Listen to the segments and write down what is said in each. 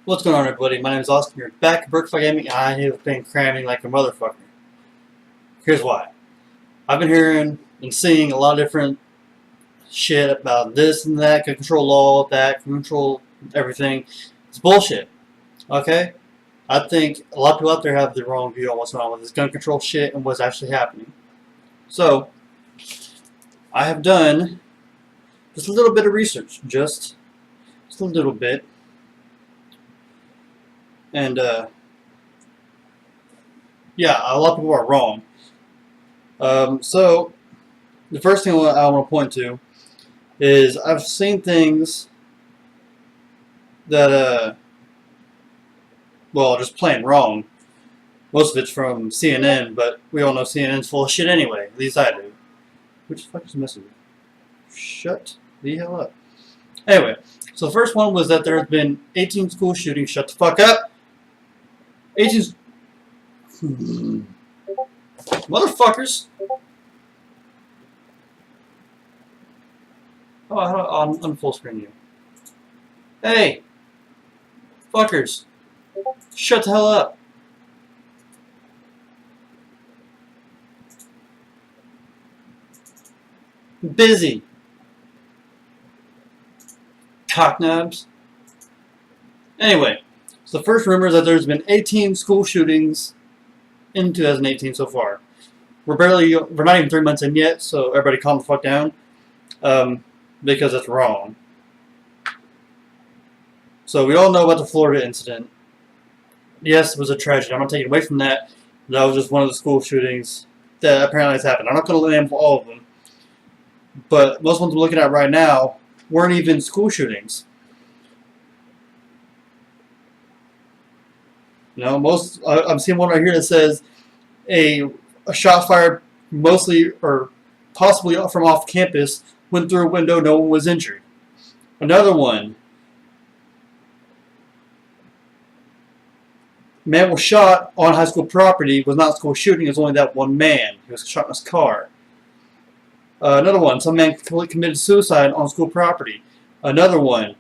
What's going on, everybody? My name is Austin. You're back at BurgerFi Gaming. I have been cramming like a motherfucker. Here's why. I've been hearing and seeing a lot of different shit about this and that, gun control law, that, gun control everything. It's bullshit. Okay? I think a lot of people out there have the wrong view on what's going on with this gun control shit and what's actually happening. So, I have done just a little bit of research. Just a little bit. And, yeah, a lot of people are wrong. So, the first thing I want to point to is I've seen things that, well, just plain wrong. Most of it's from CNN, but we all know CNN's full of shit anyway. At least I do. Which the fuck is messing with me? Shut the hell up. Anyway, so the first one was that there have been 18 school shootings. Shut the fuck up. 18... Motherfuckers. Oh, I'll unfull screen you. Hey! Fuckers. Shut the hell up. I'm busy. Cocknobs. Anyway, so the first rumor is that there's been 18 school shootings in 2018 so far. We're not even 3 months in yet, so everybody calm the fuck down. Because it's wrong. So we all know about the Florida incident. Yes, it was a tragedy. I'm not taking away from that. That was just one of the school shootings that apparently has happened. I'm not going to name all of them. But most ones we're looking at right now weren't even school shootings. You know, I'm seeing one right here that says a shot fired mostly or possibly from off campus went through a window, no one was injured. Another one. Man was shot on high school property, was not a school shooting, it was only that one man. He was shot in his car. Another one, some man committed suicide on school property. Another one,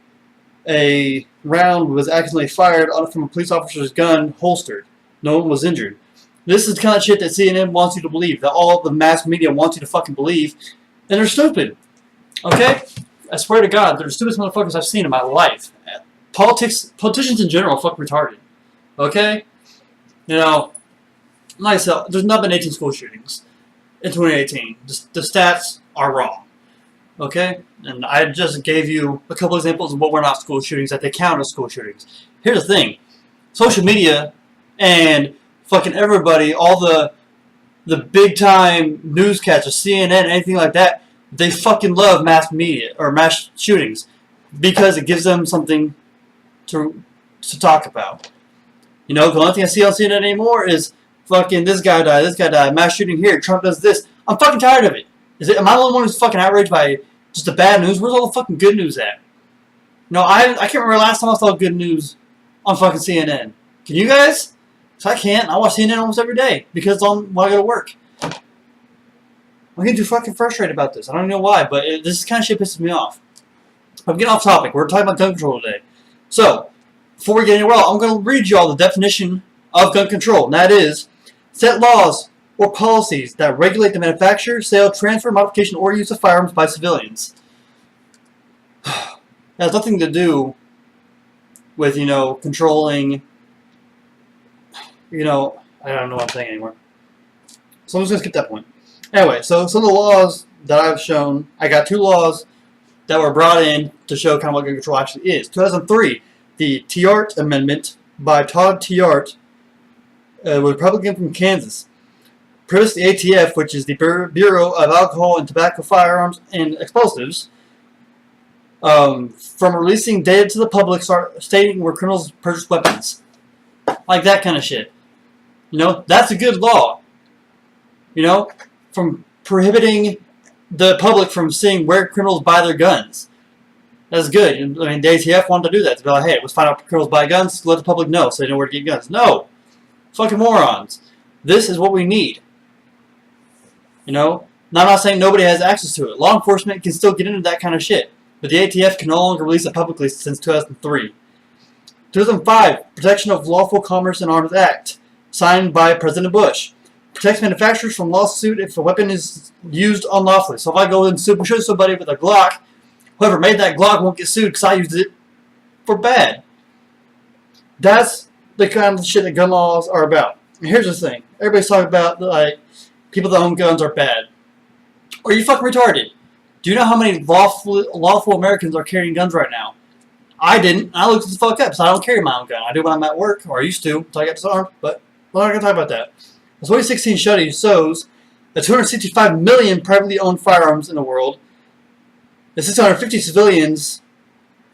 a round was accidentally fired from a police officer's gun holstered. No one was injured. This is the kind of shit that CNN wants you to believe, that all the mass media wants you to fucking believe, and they're stupid. Okay? I swear to God, they're the stupidest motherfuckers I've seen in my life. Politicians in general are fucking retarded. Okay? You know, like I said, there's not been 18 school shootings in 2018. The stats are wrong. Okay? And I just gave you a couple examples of what were not school shootings that they count as school shootings. Here's the thing. Social media and fucking everybody, all the big time newscasters, CNN, anything like that, they fucking love mass media or mass shootings because it gives them something to talk about. You know, the only thing I see on CNN anymore is fucking this guy died, mass shooting here, Trump does this. I'm fucking tired of it. Am I the only one who's fucking outraged by just the bad news? Where's all the fucking good news at? No, I can't remember last time I saw good news on fucking CNN. Can you guys? So I can't. I watch CNN almost every day because it's on when I go to work. I'm getting too fucking frustrated about this. I don't know why, but this kind of shit pisses me off. I'm getting off topic. We're talking about gun control today. So, before we get anywhere else, I'm going to read you all the definition of gun control. And that is, set laws or policies that regulate the manufacture, sale, transfer, modification, or use of firearms by civilians. It has nothing to do with, you know, controlling, you know, I don't know what I'm saying anymore. So I'm just going to skip that point. Anyway, so some of the laws that I've shown, I got 2 laws that were brought in to show kind of what gun control actually is. 2003, the Tiahrt Amendment by Todd Tiahrt, a Republican from Kansas, prohibits the ATF, which is the Bureau of Alcohol and Tobacco, Firearms, and Explosives, from releasing data to the public stating where criminals purchase weapons. Like that kind of shit. You know, that's a good law. You know, from prohibiting the public from seeing where criminals buy their guns. That's good. I mean, the ATF wanted to do that. To be like, hey, let's find out criminals buy guns, let the public know so they know where to get guns. No! Fucking morons. This is what we need. You know? Now, I'm not saying nobody has access to it. Law enforcement can still get into that kind of shit. But the ATF can no longer release it publicly since 2003. 2005, Protection of Lawful Commerce and Arms Act, signed by President Bush. Protects manufacturers from lawsuit if a weapon is used unlawfully. So if I go and shoot somebody with a Glock, whoever made that Glock won't get sued because I used it for bad. That's the kind of shit that gun laws are about. And here's the thing. Everybody's talking about, like, people that own guns are bad. Are you fucking retarded? Do you know how many lawful Americans are carrying guns right now? I didn't. I looked the fuck up, so I don't carry my own gun. I do when I'm at work, or I used to, until I got disarmed, but we're not going to talk about that. The 2016 study shows that 265 million privately owned firearms in the world, and 650 civilians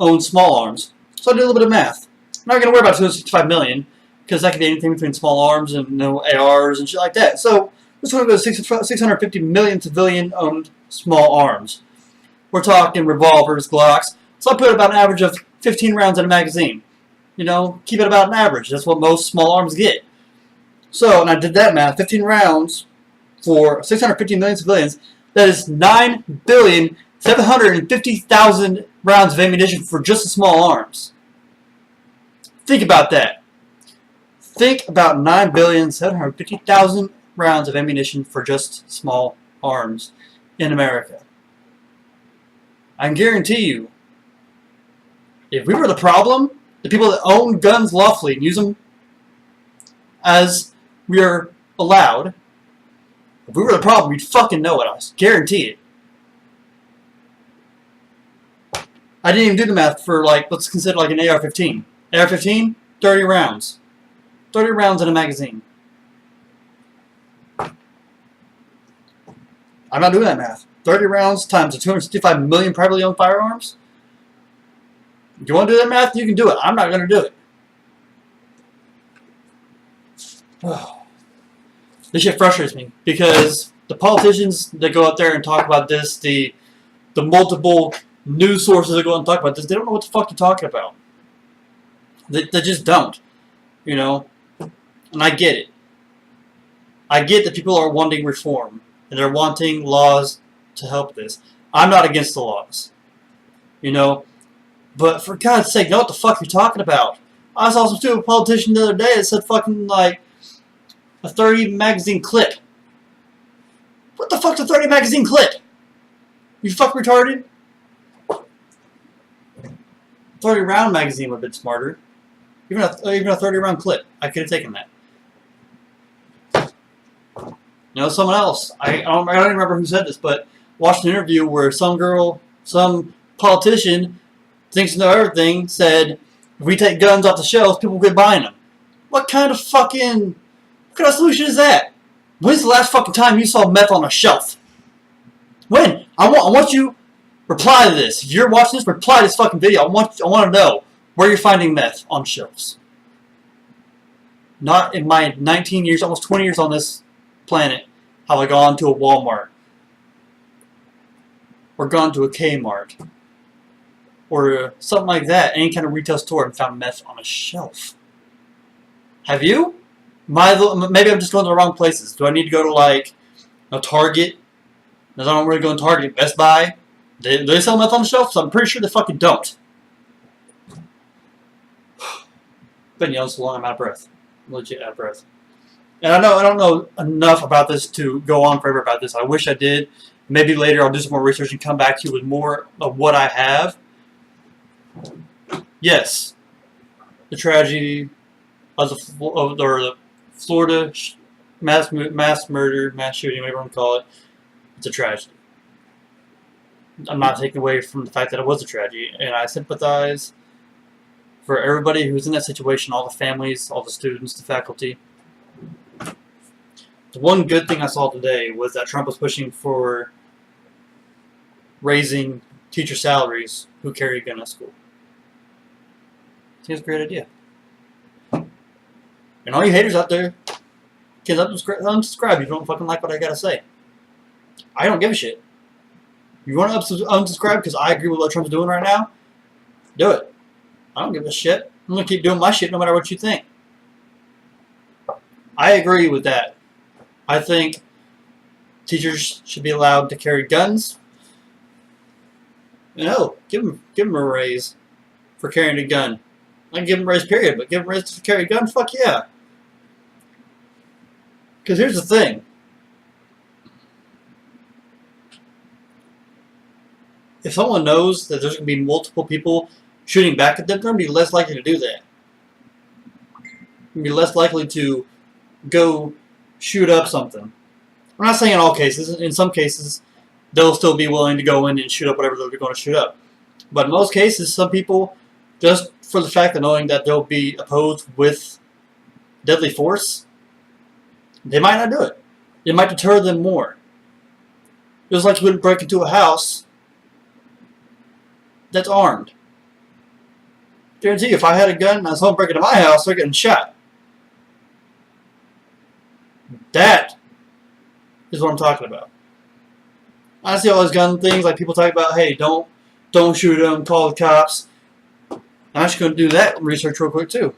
own small arms. So I did a little bit of math. I'm not going to worry about 265 million, because that could be anything between small arms and ARs and shit like that. So we're going to go to 650 million civilian-owned small arms. We're talking revolvers, Glocks. So I put about an average of 15 rounds in a magazine. You know, keep it about an average. That's what most small arms get. So, and I did that math, 15 rounds for 650 million civilians, that is 9,750,000 rounds of ammunition for just the small arms. Think about that. Think about 9,750,000 rounds of ammunition for just small arms in America. I can guarantee you, if we were the problem, the people that own guns lawfully and use them as we are allowed, if we were the problem, we'd fucking know it. I guarantee it. I didn't even do the math for, like, let's consider like an AR-15. AR-15, 30 rounds. 30 rounds in a magazine. I'm not doing that math. 30 rounds times the 265 million privately owned firearms? If you want to do that math, you can do it. I'm not going to do it. This shit frustrates me because the politicians that go out there and talk about this, the multiple news sources that go out and talk about this, they don't know what the fuck they're talking about. They just don't. You know? And I get it. I get that people are wanting reform and they're wanting laws to help this. I'm not against the laws. You know? But for God's sake, know what the fuck you're talking about. I saw some stupid politician the other day that said fucking like a 30 magazine clip. What the fuck's a 30 magazine clip? You fuck retarded? 30 round magazine would have been smarter. Even a 30 round clip. I could have taken that. You know, someone else. I don't even remember who said this, but watched an interview where some politician thinks to know everything, said, if we take guns off the shelves, people will quit buying them. What kind of solution is that? When's the last fucking time you saw meth on a shelf? When? I want you reply to this. If you're watching this, reply to this fucking video. I want to know where you're finding meth on shelves. Not in my 19 years, almost 20 years on this planet, have I gone to a Walmart or gone to a Kmart or something like that, any kind of retail store, and found meth on a shelf. Have you? Maybe I'm just going to the wrong places. Do I need to go to like a Target? I don't really go to Target. Best Buy? Do they sell meth on the shelf? So I'm pretty sure they fucking don't. Been yelling so long I'm out of breath. I'm legit out of breath. And I don't know enough about this to go on forever about this. I wish I did. Maybe later I'll do some more research and come back to you with more of what I have. Yes, the tragedy of the Florida mass murder, mass shooting, whatever you want to call it, it's a tragedy. I'm not taking away from the fact that it was a tragedy, and I sympathize for everybody who's in that situation, all the families, all the students, the faculty. The one good thing I saw today was that Trump was pushing for raising teacher salaries who carry a gun at school. I think it's a great idea. And all you haters out there, kids, unsubscribe if you don't fucking like what I gotta say. I don't give a shit. You want to unsubscribe because I agree with what Trump's doing right now? Do it. I don't give a shit. I'm gonna keep doing my shit no matter what you think. I agree with that. I think teachers should be allowed to carry guns. And hell, give them a raise for carrying a gun. I can give them rights, period, but give them rights to carry a gun? Fuck yeah. Because here's the thing. If someone knows that there's going to be multiple people shooting back at them, they're going to be less likely to do that. Be less likely to go shoot up something. I'm not saying in all cases. In some cases, they'll still be willing to go in and shoot up whatever they're going to shoot up. But in most cases, some people, just for the fact of knowing that they'll be opposed with deadly force, they might not do it. It might deter them more. Just like you wouldn't break into a house that's armed. Guarantee you, if I had a gun and I was home breaking into my house, they're getting shot. That is what I'm talking about. I see all those gun things, like people talk about, hey, don't shoot them, call the cops. I'm actually going to do that research real quick too.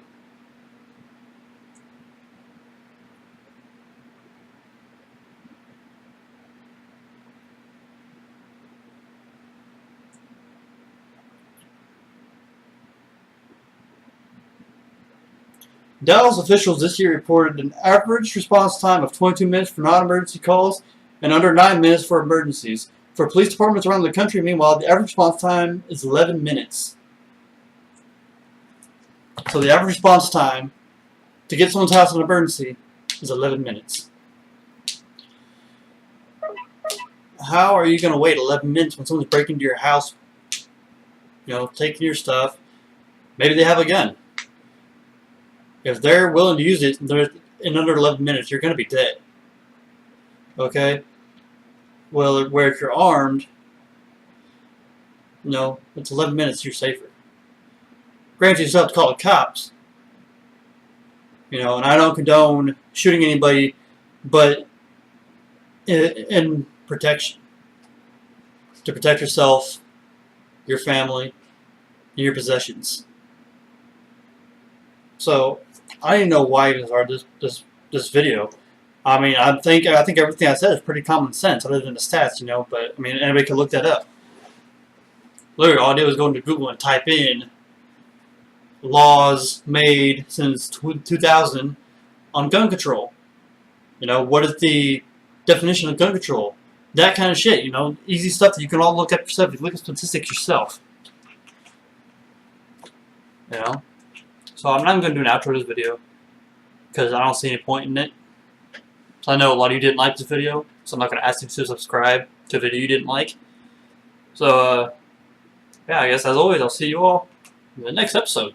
Dallas officials this year reported an average response time of 22 minutes for non-emergency calls and under 9 minutes for emergencies. For police departments around the country, meanwhile, the average response time is 11 minutes. So the average response time to get someone's house in an emergency is 11 minutes. How are you going to wait 11 minutes when someone's breaking into your house, taking your stuff? Maybe they have a gun. If they're willing to use it in under 11 minutes, you're going to be dead. Okay? Well, where if you're armed, it's 11 minutes, you're safer. Granted, you still have to call the cops. And I don't condone shooting anybody, but in protection. To protect yourself, your family, and your possessions. So, I didn't know why you started this video. I mean, I think everything I said is pretty common sense, other than the stats, But I mean, anybody can look that up. Literally, all I did was go into Google and type in laws made since 2000 on gun control. What is the definition of gun control? That kind of shit. Easy stuff that you can all look up yourself. You look at statistics yourself. So I'm not going to do an outro to this video because I don't see any point in it. So I know a lot of you didn't like this video, so I'm not going to ask you to subscribe to a video you didn't like. So, yeah, I guess as always, I'll see you all in the next episode.